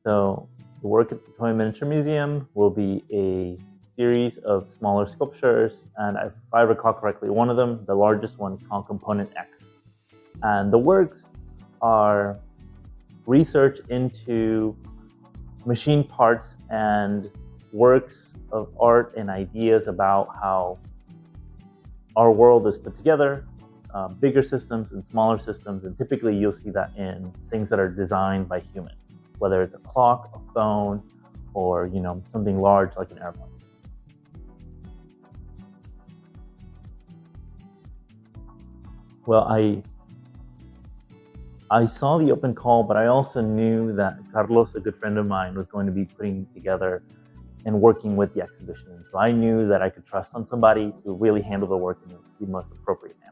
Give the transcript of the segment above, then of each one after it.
So the work at the Toy Miniature Museum will be a series of smaller sculptures, and if I recall correctly, one of them, the largest one, is called Component X. And the works are research into machine parts and works of art and ideas about how our world is put together, bigger systems and smaller systems, and typically you'll see that in things that are designed by humans, whether it's a clock, a phone, or something large like an airplane. Well, I saw the open call, but I also knew that Carlos, a good friend of mine, was going to be putting together and working with the exhibition. So I knew that I could trust on somebody to really handle the work in the most appropriate manner.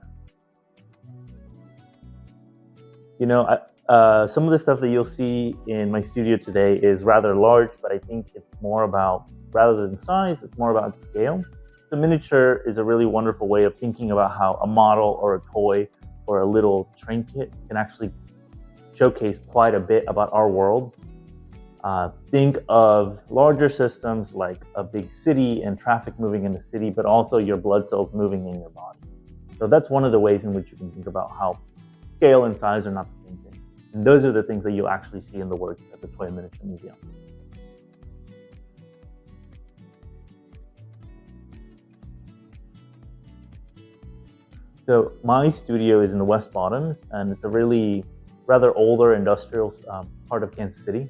Some of the stuff that you'll see in my studio today is rather large, but I think it's more about, rather than size, it's more about scale. So miniature is a really wonderful way of thinking about how a model or a toy or a little trinket can actually showcase quite a bit about our world. Think of larger systems like a big city and traffic moving in the city, but also your blood cells moving in your body. So that's one of the ways in which you can think about how scale and size are not the same thing. And those are the things that you'll actually see in the works at the Toy Miniature Museum. So my studio is in the West Bottoms, and it's a really rather older industrial part of Kansas City.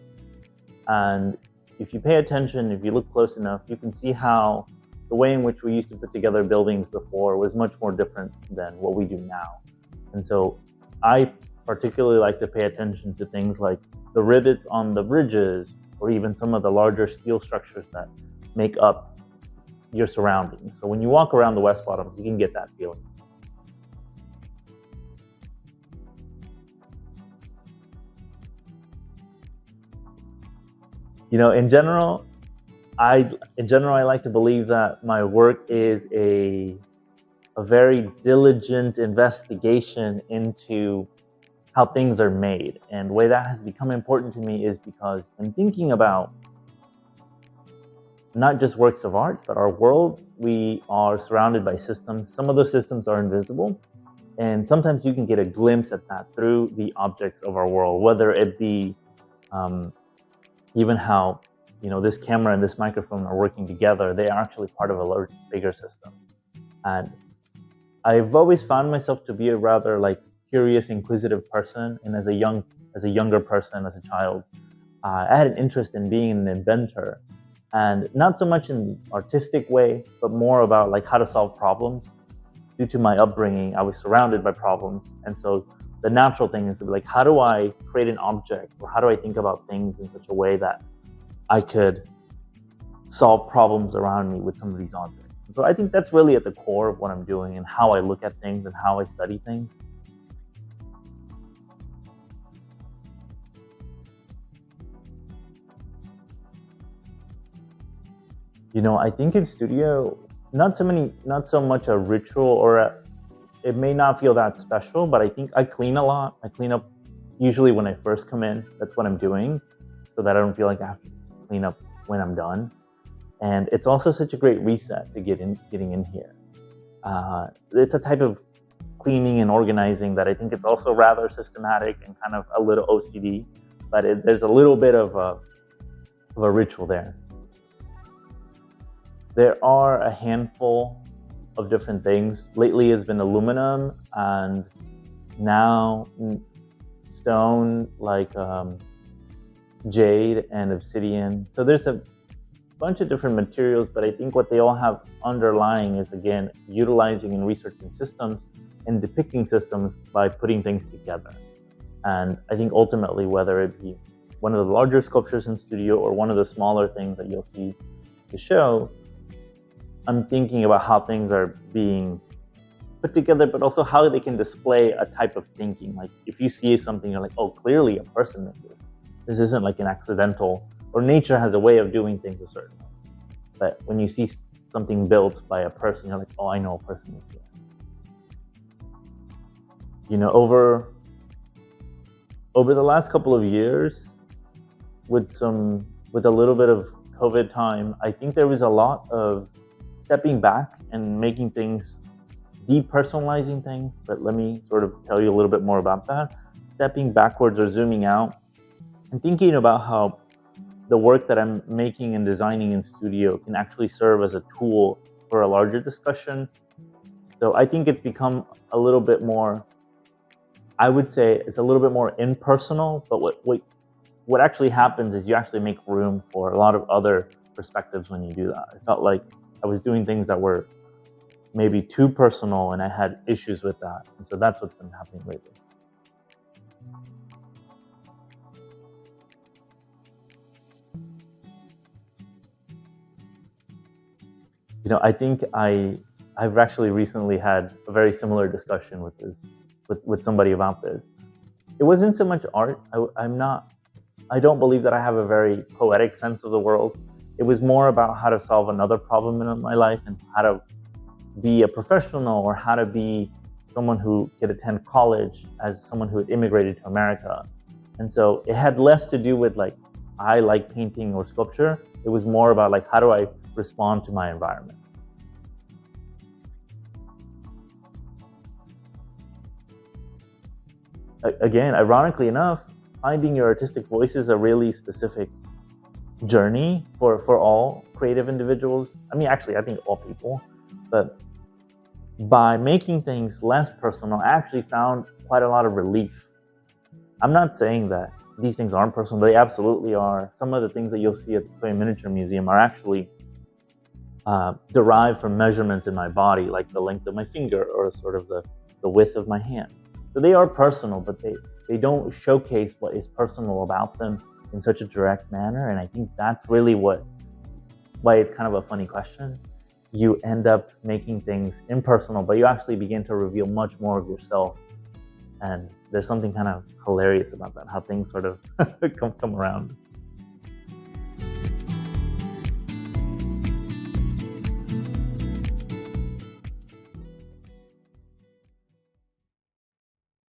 And if you pay attention, if you look close enough, you can see how the way in which we used to put together buildings before was much more different than what we do now. And so I particularly like to pay attention to things like the rivets on the bridges, or even some of the larger steel structures that make up your surroundings. So when you walk around the West Bottoms, you can get that feeling. In general, I like to believe that my work is a very diligent investigation into how things are made. And the way that has become important to me is because I'm thinking about not just works of art, but our world. We are surrounded by systems. Some of those systems are invisible, and sometimes you can get a glimpse at that through the objects of our world, whether it be even how this camera and this microphone are working together. They are actually part of a large, bigger system. And I've always found myself to be a rather curious, inquisitive person. And as a younger person, as a child, I had an interest in being an inventor, and not so much in the artistic way, but more about how to solve problems. Due to my upbringing, I was surrounded by problems, and so the natural thing is to be how do I create an object, or how do I think about things in such a way that I could solve problems around me with some of these objects. And so I think that's really at the core of what I'm doing and how I look at things and how I study things. I think in studio, not so much a ritual, or it may not feel that special, but I think I clean a lot. I clean up usually when I first come in. That's what I'm doing, so that I don't feel like I have to clean up when I'm done. And it's also such a great reset to getting in here. It's a type of cleaning and organizing that I think it's also rather systematic and kind of a little OCD, but there's a little bit of a ritual there. There are a handful of different things. Lately has been aluminum, and now stone, jade and obsidian. So there's a bunch of different materials, but I think what they all have underlying is, again, utilizing and researching systems and depicting systems by putting things together. And I think ultimately, whether it be one of the larger sculptures in studio or one of the smaller things that you'll see to show, I'm thinking about how things are being put together, but also how they can display a type of thinking. If you see something, you're like, oh, clearly a person made this. This isn't an accidental, or nature has a way of doing things a certain way. But when you see something built by a person, you're like, oh, I know a person is here. Over the last couple of years, with a little bit of COVID time, I think there was a lot of stepping back and making things, depersonalizing things. But let me sort of tell you a little bit more about that. Stepping backwards or zooming out and thinking about how the work that I'm making and designing in studio can actually serve as a tool for a larger discussion. So I think it's become a little bit more, I would say it's a little bit more impersonal, but what actually happens is you actually make room for a lot of other perspectives when you do that. I felt like I was doing things that were maybe too personal, and I had issues with that. And so that's what's been happening lately. You know, I think I've actually recently had a very similar discussion with somebody about this. It wasn't so much art. I don't believe that I have a very poetic sense of the world. It was more about how to solve another problem in my life and how to be a professional, or how to be someone who could attend college as someone who had immigrated to America. And so it had less to do with like, I like painting or sculpture. It was more about like, how do I respond to my environment? Again, ironically enough, finding your artistic voice is a really specific journey for all creative individuals. I mean, actually, I think all people. But by making things less personal, I actually found quite a lot of relief. I'm not saying that these things aren't personal. They absolutely are. Some of the things that you'll see at the Toy Miniature Museum are actually derived from measurements in my body, like the length of my finger or sort of the width of my hand. So they are personal, but they don't showcase what is personal about them in such a direct manner. And I think that's really why it's kind of a funny question. You end up making things impersonal, but you actually begin to reveal much more of yourself. And there's something kind of hilarious about that, how things sort of come around.